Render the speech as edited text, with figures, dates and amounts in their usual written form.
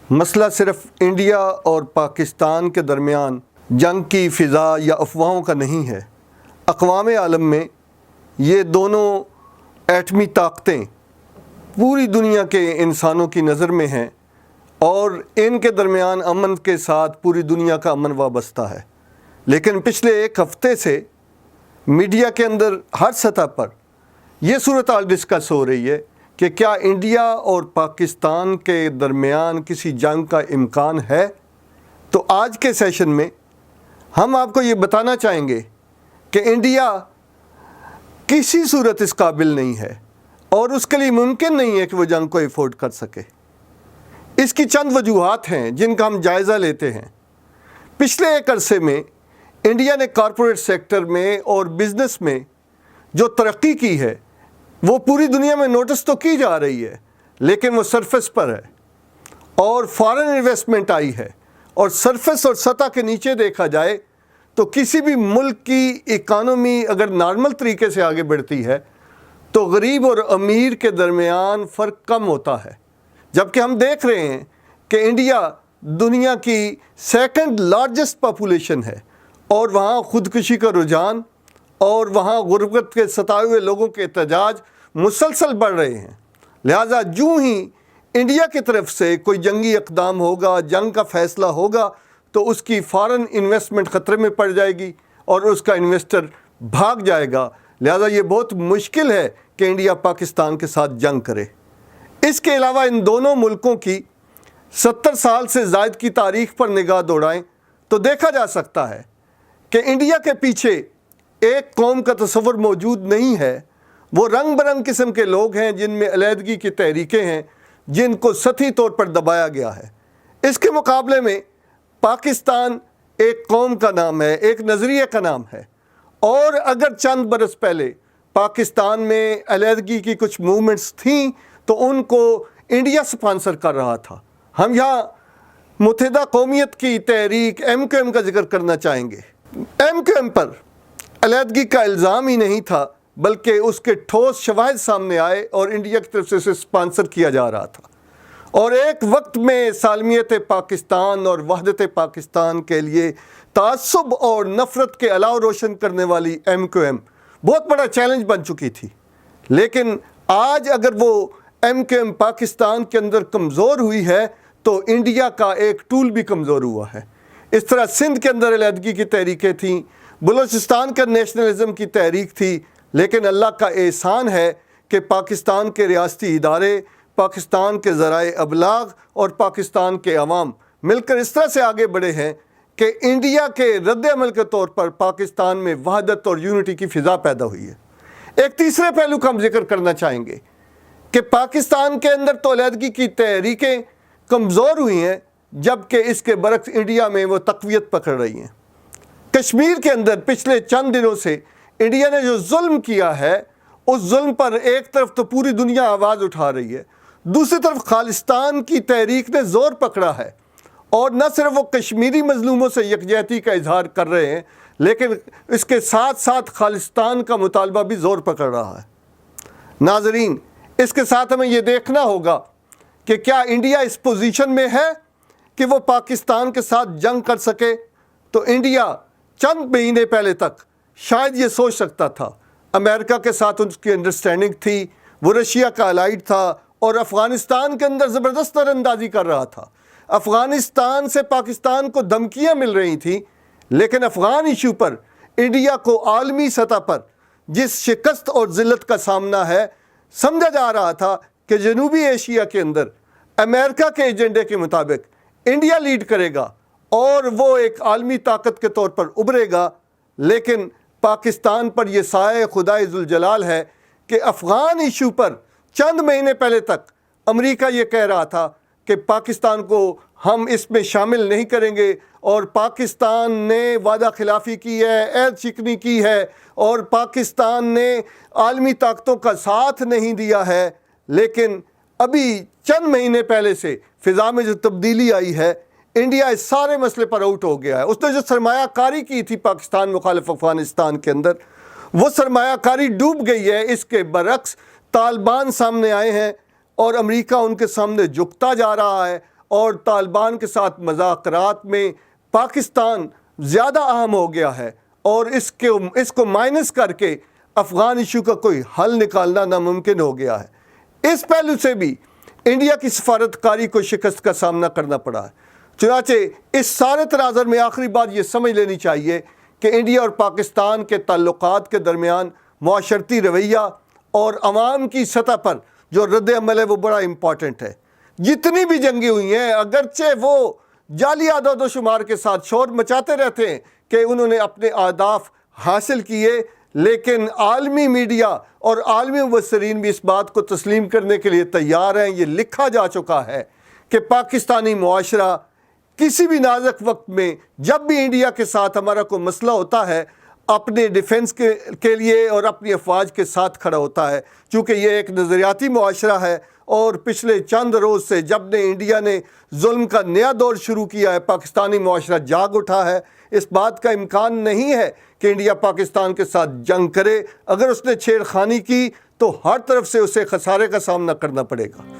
مسئلہ صرف انڈیا اور پاکستان کے درمیان جنگ کی فضا یا افواہوں کا نہیں ہے۔ اقوام عالم میں یہ دونوں ایٹمی طاقتیں پوری دنیا کے انسانوں کی نظر میں ہیں اور ان کے درمیان امن کے ساتھ پوری دنیا کا امن وابستہ ہے۔ لیکن پچھلے ایک ہفتے سے میڈیا کے اندر ہر سطح پر یہ صورتحال ڈسکس ہو رہی ہے کہ کیا انڈیا اور پاکستان کے درمیان کسی جنگ کا امکان ہے۔ تو آج کے سیشن میں ہم آپ کو یہ بتانا چاہیں گے کہ انڈیا کسی صورت اس قابل نہیں ہے اور اس کے لیے ممکن نہیں ہے کہ وہ جنگ کو افورڈ کر سکے۔ اس کی چند وجوہات ہیں جن کا ہم جائزہ لیتے ہیں۔ پچھلے ایک عرصے میں انڈیا نے کارپوریٹ سیکٹر میں اور بزنس میں جو ترقی کی ہے وہ پوری دنیا میں نوٹس تو کی جا رہی ہے، لیکن وہ سرفس پر ہے اور فارن انویسٹمنٹ آئی ہے، اور سرفس اور سطح کے نیچے دیکھا جائے تو کسی بھی ملک کی اکانومی اگر نارمل طریقے سے آگے بڑھتی ہے تو غریب اور امیر کے درمیان فرق کم ہوتا ہے، جبکہ ہم دیکھ رہے ہیں کہ انڈیا دنیا کی سیکنڈ لارجسٹ پاپولیشن ہے اور وہاں خودکشی کا رجحان اور وہاں غربت کے ستائے ہوئے لوگوں کے احتجاج مسلسل بڑھ رہے ہیں۔ لہٰذا جو ہی انڈیا کی طرف سے کوئی جنگی اقدام ہوگا، جنگ کا فیصلہ ہوگا، تو اس کی فارن انویسٹمنٹ خطرے میں پڑ جائے گی اور اس کا انویسٹر بھاگ جائے گا۔ لہٰذا یہ بہت مشکل ہے کہ انڈیا پاکستان کے ساتھ جنگ کرے۔ اس کے علاوہ ان دونوں ملکوں کی 70 سال سے زائد کی تاریخ پر نگاہ دوڑائیں تو دیکھا جا سکتا ہے کہ انڈیا کے پیچھے ایک قوم کا تصور موجود نہیں ہے۔ وہ رنگ برنگ قسم کے لوگ ہیں جن میں علیحدگی کی تحریکیں ہیں جن کو سطحی طور پر دبایا گیا ہے۔ اس کے مقابلے میں پاکستان ایک قوم کا نام ہے، ایک نظریے کا نام ہے، اور اگر چند برس پہلے پاکستان میں علیحدگی کی کچھ موومنٹس تھیں تو ان کو انڈیا سپانسر کر رہا تھا۔ ہم یہاں متحدہ قومیت کی تحریک MQM کا ذکر کرنا چاہیں گے۔ MQM پر علیحدگی کا الزام ہی نہیں تھا، بلکہ اس کے ٹھوس شواہد سامنے آئے اور انڈیا کی طرف سے اسے سپانسر کیا جا رہا تھا، اور ایک وقت میں سالمیت پاکستان اور وحدت پاکستان کے لیے تعصب اور نفرت کے الاؤ روشن کرنے والی MQM بہت بڑا چیلنج بن چکی تھی۔ لیکن آج اگر وہ MQM پاکستان کے اندر کمزور ہوئی ہے تو انڈیا کا ایک ٹول بھی کمزور ہوا ہے۔ اس طرح سندھ کے اندر علیحدگی کی تحریکیں تھیں، بلوچستان کا نیشنلزم کی تحریک تھی، لیکن اللہ کا احسان ہے کہ پاکستان کے ریاستی ادارے، پاکستان کے ذرائع ابلاغ اور پاکستان کے عوام مل کر اس طرح سے آگے بڑھے ہیں کہ انڈیا کے رد عمل کے طور پر پاکستان میں وحدت اور یونٹی کی فضا پیدا ہوئی ہے۔ ایک تیسرے پہلو کا ہم ذکر کرنا چاہیں گے کہ پاکستان کے اندر تو علیحدگی کی تحریکیں کمزور ہوئی ہیں، جبکہ اس کے برعکس انڈیا میں وہ تقویت پکڑ رہی ہیں۔ کشمیر کے اندر پچھلے چند دنوں سے انڈیا نے جو ظلم کیا ہے، اس ظلم پر ایک طرف تو پوری دنیا آواز اٹھا رہی ہے، دوسری طرف خالصتان کی تحریک نے زور پکڑا ہے، اور نہ صرف وہ کشمیری مظلوموں سے یکجہتی کا اظہار کر رہے ہیں، لیکن اس کے ساتھ ساتھ خالصتان کا مطالبہ بھی زور پکڑ رہا ہے۔ ناظرین، اس کے ساتھ ہمیں یہ دیکھنا ہوگا کہ کیا انڈیا اس پوزیشن میں ہے کہ وہ پاکستان کے ساتھ جنگ کر سکے۔ تو انڈیا چند مہینے پہلے تک شاید یہ سوچ سکتا تھا، امریکہ کے ساتھ اس کی انڈرسٹینڈنگ تھی، وہ رشیا کا الائیڈ تھا اور افغانستان کے اندر زبردست تر اندازی کر رہا تھا۔ افغانستان سے پاکستان کو دھمکیاں مل رہی تھیں، لیکن افغان ایشو پر انڈیا کو عالمی سطح پر جس شکست اور ذلت کا سامنا ہے، سمجھا جا رہا تھا کہ جنوبی ایشیا کے اندر امریکہ کے ایجنڈے کے مطابق انڈیا لیڈ کرے گا اور وہ ایک عالمی طاقت کے طور پر ابھرے گا۔ لیکن پاکستان پر یہ سایہ خدائے ذوالجلال ہے کہ افغان ایشو پر چند مہینے پہلے تک امریکہ یہ کہہ رہا تھا کہ پاکستان کو ہم اس میں شامل نہیں کریں گے، اور پاکستان نے وعدہ خلافی کی ہے، عہد شکنی کی ہے، اور پاکستان نے عالمی طاقتوں کا ساتھ نہیں دیا ہے۔ لیکن ابھی چند مہینے پہلے سے فضا میں جو تبدیلی آئی ہے، انڈیا اس سارے مسئلے پر آؤٹ ہو گیا ہے۔ اس نے جو سرمایہ کاری کی تھی پاکستان مخالف افغانستان کے اندر، وہ سرمایہ کاری ڈوب گئی ہے۔ اس کے برعکس طالبان سامنے آئے ہیں اور امریکہ ان کے سامنے جھکتا جا رہا ہے اور طالبان کے ساتھ مذاکرات میں پاکستان زیادہ اہم ہو گیا ہے، اور اس کو مائنس کر کے افغان ایشو کا کوئی حل نکالنا ناممکن ہو گیا ہے۔ اس پہلو سے بھی انڈیا کی سفارتکاری کو شکست کا سامنا کرنا پڑا ہے۔ چنانچہ اس سارے تناظر میں آخری بات یہ سمجھ لینی چاہیے کہ انڈیا اور پاکستان کے تعلقات کے درمیان معاشرتی رویہ اور عوام کی سطح پر جو رد عمل ہے وہ بڑا امپورٹنٹ ہے۔ جتنی بھی جنگیں ہوئی ہیں، اگرچہ وہ جعلی اعداد و شمار کے ساتھ شور مچاتے رہتے ہیں کہ انہوں نے اپنے اہداف حاصل کیے، لیکن عالمی میڈیا اور عالمی مبصرین بھی اس بات کو تسلیم کرنے کے لیے تیار ہیں، یہ لکھا جا چکا ہے کہ پاکستانی معاشرہ کسی بھی نازک وقت میں جب بھی انڈیا کے ساتھ ہمارا کوئی مسئلہ ہوتا ہے اپنے ڈیفنس کے لیے اور اپنی افواج کے ساتھ کھڑا ہوتا ہے، چونکہ یہ ایک نظریاتی معاشرہ ہے۔ اور پچھلے چند روز سے جب نے انڈیا نے ظلم کا نیا دور شروع کیا ہے، پاکستانی معاشرہ جاگ اٹھا ہے۔ اس بات کا امکان نہیں ہے کہ انڈیا پاکستان کے ساتھ جنگ کرے، اگر اس نے چھیڑ خانی کی تو ہر طرف سے اسے خسارے کا سامنا کرنا پڑے گا۔